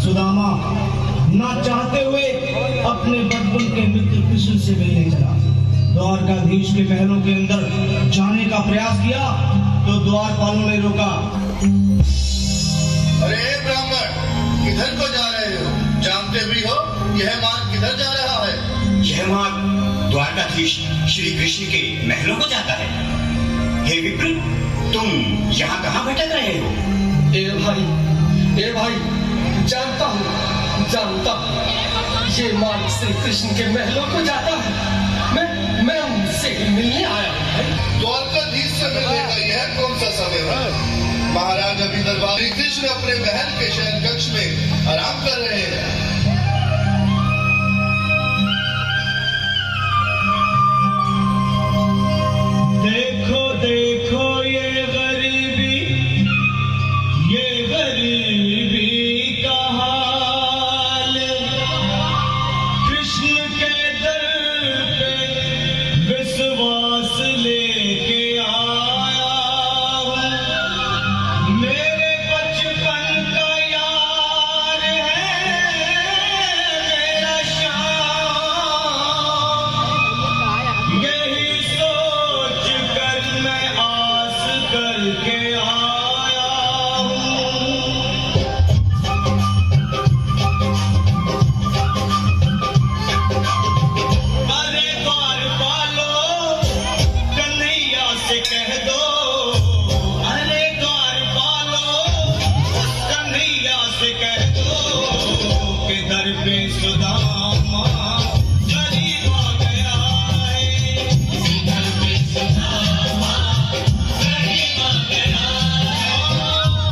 सुदामा ना चाहते हुए अपने बचपन के मित्र कृष्ण से मिलने चला। द्वारकाधीश के महलों के अंदर जाने का प्रयास किया तो द्वारपालों ने रोका। अरे ब्राह्मण, किधर को जा रहे हो? जानते भी हो यह मार्ग किधर जा रहा है? यह मार्ग द्वारकाधीश श्री कृष्ण के महलों को जाता है। हे विप्र, तुम यहाँ कहाँ भटक रहे हो? ए भाई, जानता हूँ ये मार्ग श्री कृष्ण के महलों को जाता है। मैं उनसे मिलने आया हूँ। द्वारकाधीश से मिलने का यह कौन सा समय है? महाराज अभी दरबार श्री कृष्ण अपने महल के शयन कक्ष में आराम कर रहे हैं। देखो देखो ये गरीबी का हाल, कृष्ण के दर पे विश्वास लेके आया हूँ। मेरे बचपन का यार है मेरा श्याम, यही सोच कर मैं आस करके आया हूँ। अरे द्वारपालो, कन्हैया से कह दो। अरे द्वारपालो, कन्हैया से कह दो कि दर पे सुदामा गरीब आ गया है। दर पे सुदामा गरीब आ गया है।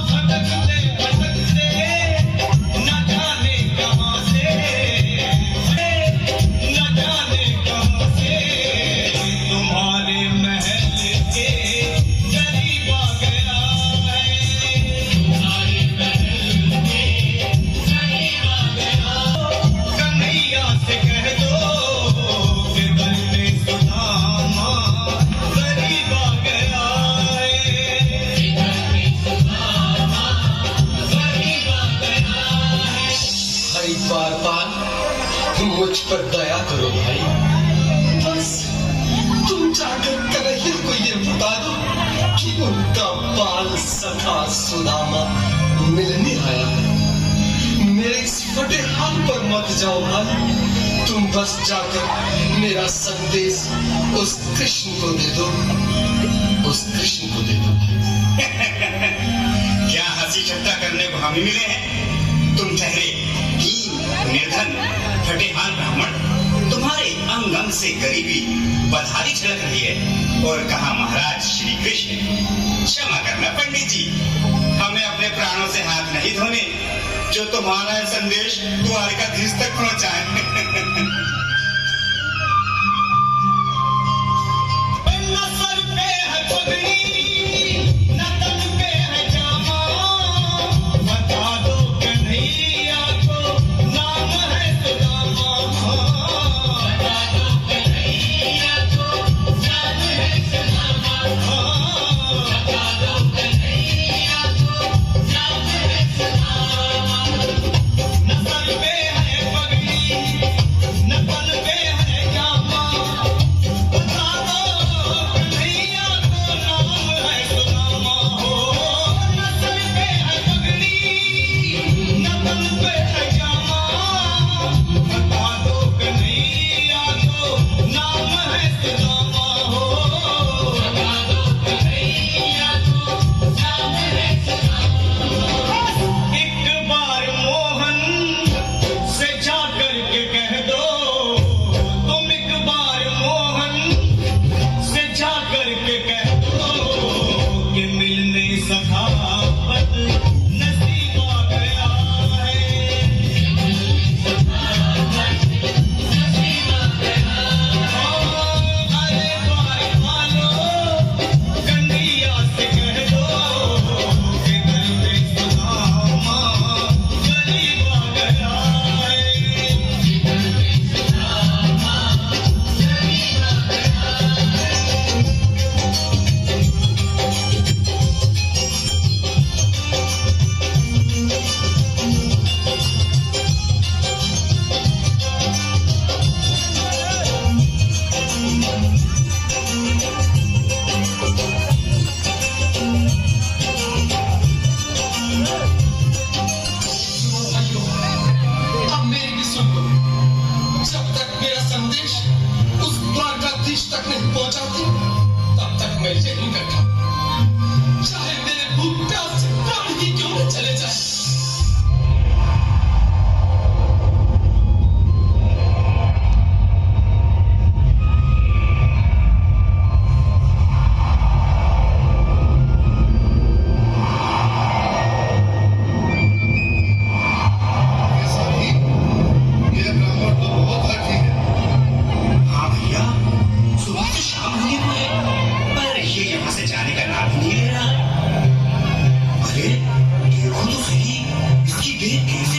भटकते भटकते न जाने कहाँ से, न जाने कहाँ से तुम्हारे महल के करीब आ गया है। तुम्हारे महल के करीब आ गया। कन्हैया से कह दो कि दर पे सुदामा गरीब आ गया है। दर पे सुदामा गरीब आ गया है। भाई द्वारपाल, मुझ पर दया करो भाई। बस तुम जाकर कन्हैया को ये बता दो कि उनका बाल सखा सुदामा मिलने आया है। मेरे इस फटे हाल पर मत जाओ भाई। तुम बस जाकर मेरा संदेश उस कृष्ण को दे दो। उस कृष्ण को दे दो। क्या हंसी ठट्टा करने को हम ही मिले हैं? तुम ठहरे निर्धन फटेहाल ब्राह्मण, तुम्हारे अंग अंग से गरीबी बधारी छलक रही है। और कहा महाराज श्री कृष्ण, क्षमा करना पंडित जी, हमें अपने प्राणों से हाथ नहीं धोने जो तुम्हारा संदेश द्वारकाधीश तक पहुंचाए। न सर पे है पगड़ी, न तन पे है जामा, बता दो कन्हैया को नाम है सुदामा। बता दो कन्हैया को नाम है सुदामा। बता दो कन्हैया को नाम है सुदामा। न सर पे है पगड़ी, न तन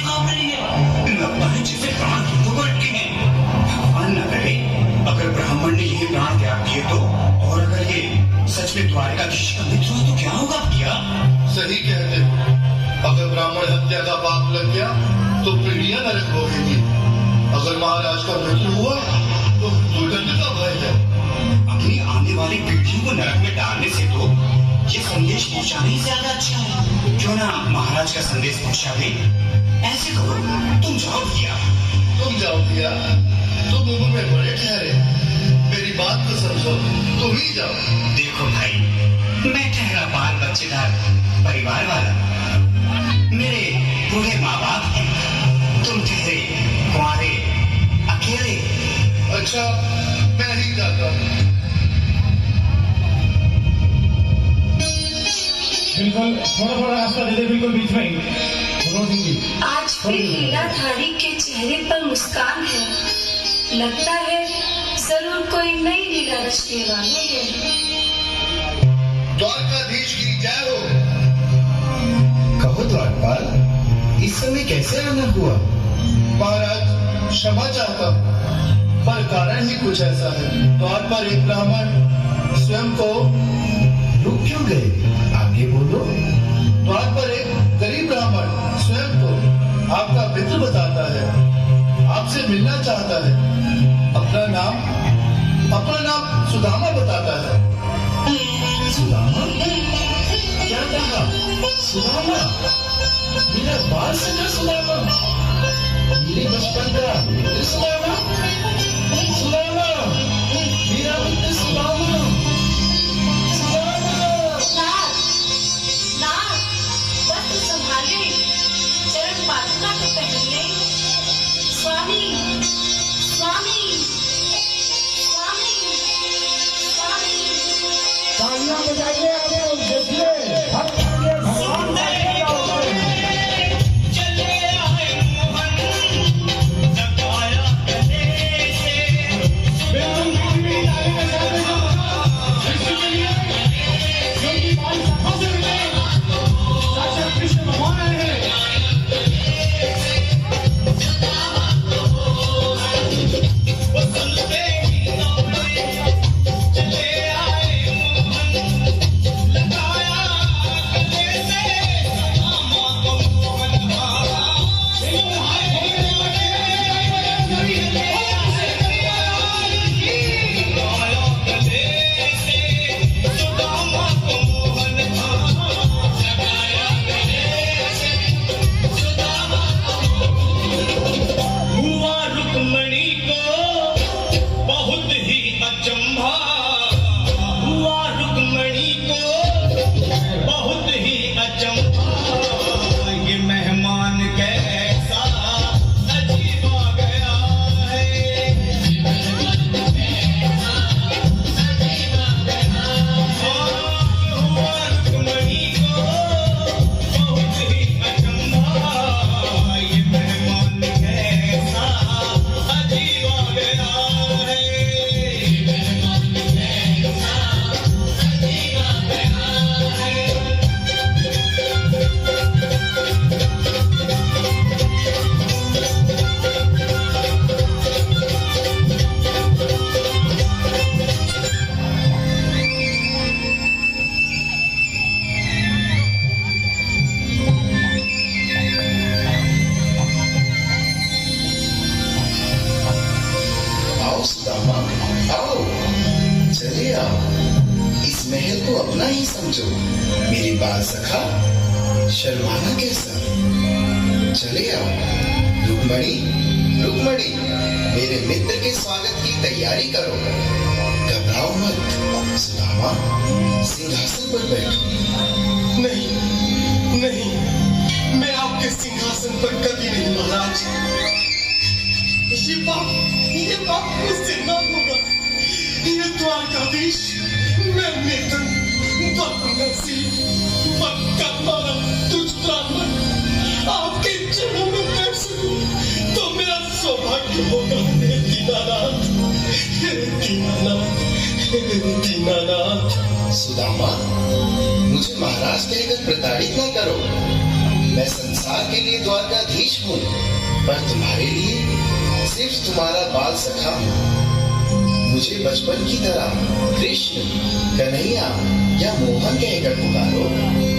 कांप रही है। लगता है जैसे प्राण हाथों को रखे हैं। भगवान न करे अगर ब्राह्मण ने यही प्राण त्याग दिए तो, और अगर ये सच में द्वारकाधीश का मित्र हो तो क्या होगा भैया? सही कहते हो। अगर ब्राह्मण हत्या का पाप लग गया तो पीढ़ियां नरक भोगेंगी। अगर महाराज का मृत्यु हुआ तो दुर्दंड का भय है। अपनी आने वाली पीढ़ियों को नरक में डालने से तो ये संदेश पहुंचाने ही ज्यादा अच्छा है। क्यों ना महाराज का संदेश पहुंचा दे? ऐसे करो, तुम जाओ भैया। तुम जाओ भैया, तुम उम्र में बड़े ठहरे, मेरी बात तो समझो, तुम ही जाओ। देखो भाई, मैं ठहरा बाल बच्चेदार परिवार वाला, मेरे बूढ़े माँ बाप हैं, तुम ठहरे कुंवारे अकेले। अच्छा, मैं ही जाता हूँ। बिल्कुल थोड़ा रास्ता दे दे, बिल्कुल बीच में ही। मनोज सिंह जी, आज फिर लीलाधारी के चेहरे पर मुस्कान है। लगता है जरूर कोई नई लीला रचने वाले हैं। द्वारकाधीश की जय हो। कहो द्वारपाल, इस समय कैसे आना हुआ? महाराज क्षमा चाहता हूँ, पर कारण ही कुछ ऐसा है। द्वार पर एक ब्राह्मण स्वयं को रुक क्यों गए? आगे बोलो। द्वार पर एक गरीब ब्राह्मण स्वयं को आपका मित्र बताता है, आपसे मिलना चाहता है। अपना नाम सुदामा बताता है। सुदामा? क्या कहा? सुदामा? मेरा बाल सगा सुदामा? मेरे बचपन का मित्र सुदामा? सुदामा? मेरा मित्र सुदामा? वस्त्र संभाले, चरण पादुका तो पहन ले। स्वामी, स्वामी, स्वामी, स्वामी। तालियां बजाइए, आगे देखिए, भक्त आगे भगवान का मेरी बात सखा, शर्माना कैसा? चले आओ। रुक्मणी, रुक्मणी, मेरे मित्र के स्वागत की तैयारी करो। घबराओ मत। सुदामा, सिंहासन पर बैठो। नहीं, नहीं, मैं आपके सिंहासन पर कभी नहीं महाराज। ये बात मुझसे न होगा। ये द्वारकाधीश, मैं मित्र तुझ ब्राह्मण आपके चरणों में बैठ सकूं तो मेरा सौभाग्य होगा। हे दीनानाथ, हे दीनानाथ, हे दीनानाथ। सुदामा, मुझे महाराज कहकर प्रताड़ित न करो। मैं मैं संसार के लिए द्वारकाधीश हूँ, पर तुम्हारे लिए सिर्फ तुम्हारा बाल सखा हूँ। मुझे बचपन की तरह कृष्ण, कन्हैया या मोहन कहकर पुकारो।